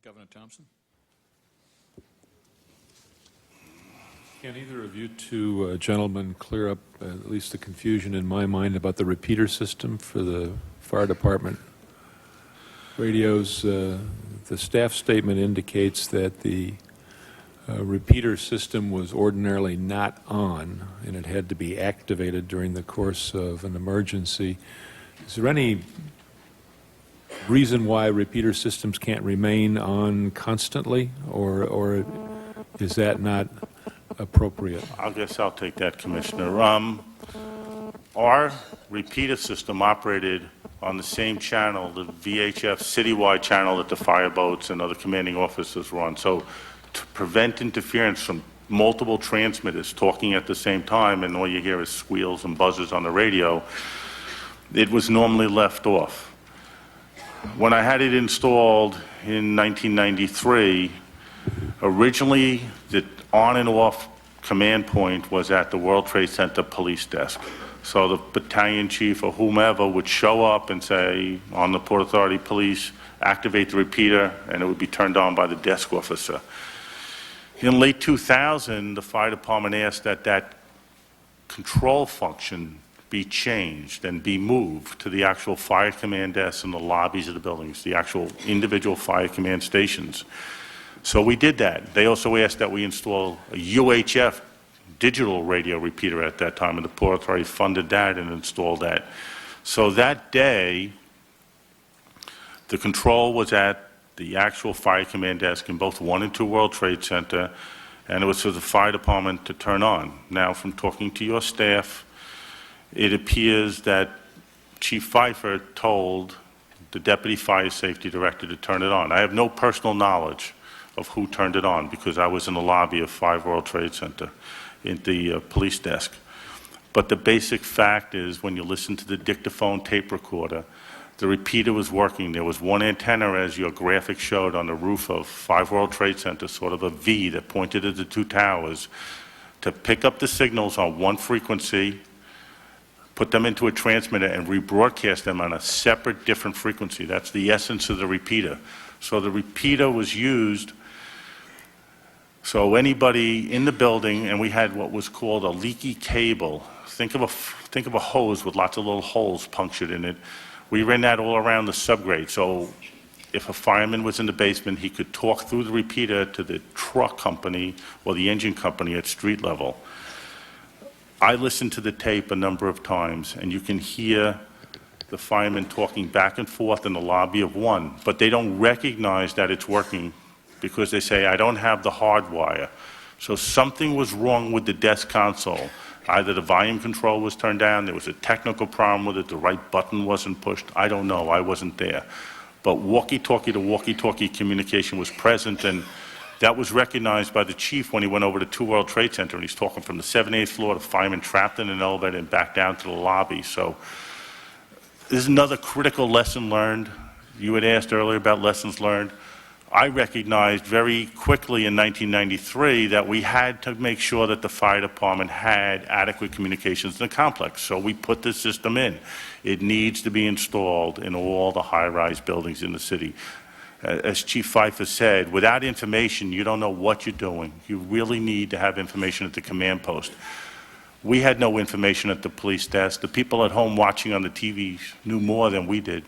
Governor Thompson. Can either of you two gentlemen clear up at least the confusion in my mind about the repeater system for the fire department radios? The staff statement indicates that the repeater system was ordinarily not on and it had to be activated during the course of an emergency. Is there any reason why repeater systems can't remain on constantly, or is that not appropriate? I guess I'll take that, Commissioner. Our repeater system operated on the same channel, the VHF citywide channel that the fireboats and other commanding officers were on. So to prevent interference from multiple transmitters talking at the same time and all you hear is squeals and buzzes on the radio, it was normally left off. When I had it installed in 1993, originally the on and off command point was at the World Trade Center police desk. So the battalion chief or whomever would show up and say, on the Port Authority Police, activate the repeater, and it would be turned on by the desk officer. In late 2000, the fire department asked that that control function be changed and be moved to the actual fire command desks in the lobbies of the buildings, the actual individual fire command stations. So we did that. They also asked that we install a UHF digital radio repeater at that time, and the Port Authority funded that and installed that. So that day, the control was at the actual fire command desk in both 1 and 2 World Trade Center, and it was for the fire department to turn on. Now, from talking to your staff, it appears that Chief Pfeiffer told the Deputy Fire Safety Director to turn it on. I have no personal knowledge of who turned it on because I was in the lobby of 5 World Trade Center at the police desk. But the basic fact is when you listen to the dictaphone tape recorder, the repeater was working. There was one antenna, as your graphic showed, on the roof of 5 World Trade Center, sort of a V that pointed at the 2 towers, to pick up the signals on one frequency, put them into a transmitter, and rebroadcast them on a separate, different frequency. That's the essence of the repeater. So the repeater was used so anybody in the building, and we had what was called a leaky cable. Think of a hose with lots of little holes punctured in it. We ran that all around the subgrade. So if a fireman was in the basement, he could talk through the repeater to the truck company or the engine company at street level. I listened to the tape a number of times, and you can hear the firemen talking back and forth in the lobby of 1, but they don't recognize that it's working because they say, I don't have the hard wire. So something was wrong with the desk console. Either the volume control was turned down, there was a technical problem with it, the right button wasn't pushed. I don't know, I wasn't there. But walkie-talkie to walkie-talkie communication was present, and that was recognized by the chief when he went over to 2 World Trade Center, and he's talking from the 7th floor to firemen trapped in an elevator and back down to the lobby. So this is another critical lesson learned. You had asked earlier about lessons learned. I recognized very quickly in 1993 that we had to make sure that the fire department had adequate communications in the complex. So we put this system in. It needs to be installed in all the high-rise buildings in the city. As Chief Pfeiffer said, without information, you don't know what you're doing. You really need to have information at the command post. We had no information at the police desk. The people at home watching on the TV knew more than we did.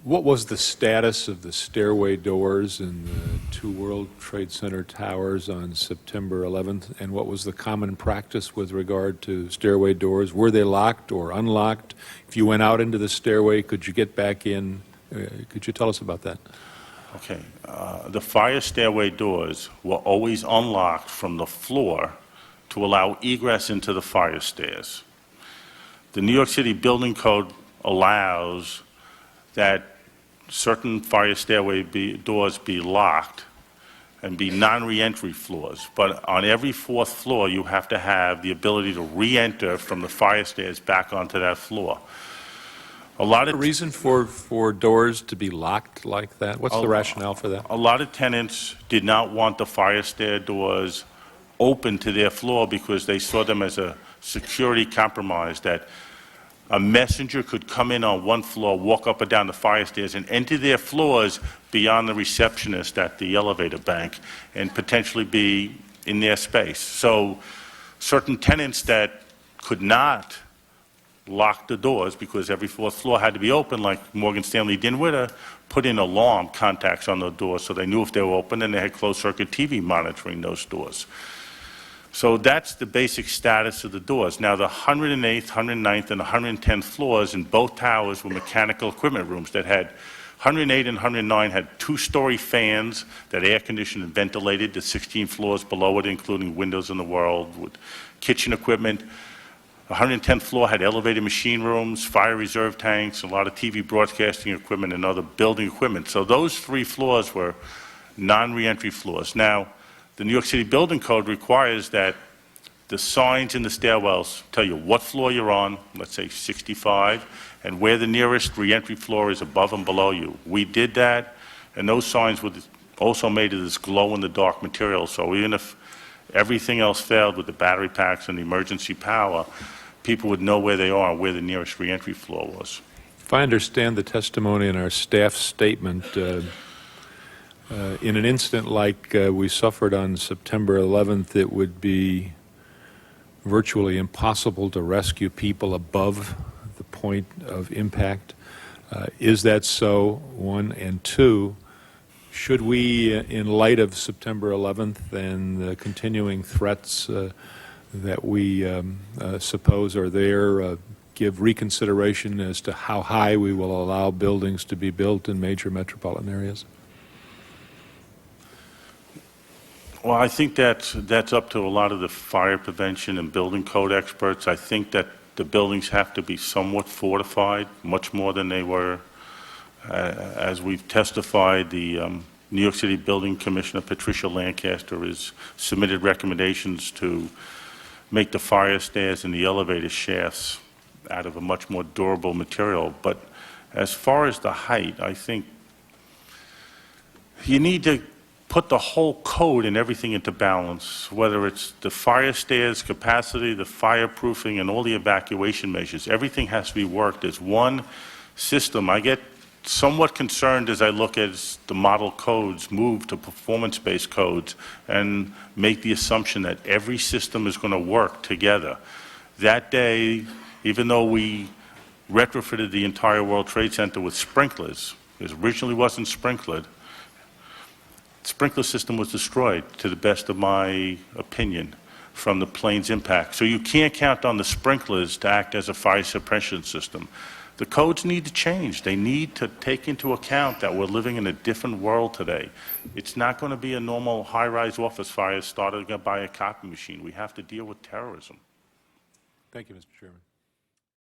What was the status of the stairway doors in the 2 World Trade Center towers on September 11th? And what was the common practice with regard to stairway doors? Were they locked or unlocked? If you went out into the stairway, could you get back in? Could you tell us about that? Okay. The fire stairway doors were always unlocked from the floor to allow egress into the fire stairs. The New York City Building Code allows that certain fire stairway doors be locked and be non-reentry floors. But on every 4th floor, you have to have the ability to re-enter from the fire stairs back onto that floor. A lot of reason for doors to be locked like that? What's the rationale for that? A lot of tenants did not want the fire stair doors open to their floor because they saw them as a security compromise, that a messenger could come in on one floor, walk up and down the fire stairs, and enter their floors beyond the receptionist at the elevator bank and potentially be in their space. So certain tenants that could not lock the doors because every fourth floor had to be open, like Morgan Stanley Dinwiddie, put in alarm contacts on the doors so they knew if they were open, and they had closed-circuit TV monitoring those doors. So that's the basic status of the doors. Now, the 108th, 109th, and 110th floors in both towers were mechanical equipment rooms that had 108 and 109 had two-story fans that air-conditioned and ventilated the 16 floors below it, including windows in the world, with kitchen equipment. The 110th floor had elevated machine rooms, fire reserve tanks, a lot of TV broadcasting equipment, and other building equipment. So those three floors were non-reentry floors. Now, the New York City Building Code requires that the signs in the stairwells tell you what floor you're on, let's say 65, and where the nearest reentry floor is above and below you. We did that, and those signs were also made of this glow-in-the-dark material, so even if everything else failed with the battery packs and the emergency power, people would know where they are, where the nearest reentry floor was. If I understand the testimony in our staff statement, in an incident like we suffered on September 11th, it would be virtually impossible to rescue people above the point of impact. Is that so, one? And two, should we, in light of September 11th and the continuing threats that we suppose are there, give reconsideration as to how high we will allow buildings to be built in major metropolitan areas? Well, I think that's up to a lot of the fire prevention and building code experts. I think that the buildings have to be somewhat fortified, much more than they were. As we've testified, the New York City Building Commissioner, Patricia Lancaster, has submitted recommendations to make the fire stairs and the elevator shafts out of a much more durable material. But as far as the height, I think you need to put the whole code and everything into balance, whether it's the fire stairs capacity, the fireproofing, and all the evacuation measures. Everything has to be worked as one system. I get somewhat concerned as I look at the model codes move to performance-based codes and make the assumption that every system is going to work together. That day, even though we retrofitted the entire World Trade Center with sprinklers, it originally wasn't sprinklered, the sprinkler system was destroyed, to the best of my opinion, from the plane's impact. So you can't count on the sprinklers to act as a fire suppression system. The codes need to change. They need to take into account that we're living in a different world today. It's not going to be a normal high-rise office fire started by a copy machine. We have to deal with terrorism. Thank you, Mr. Chairman.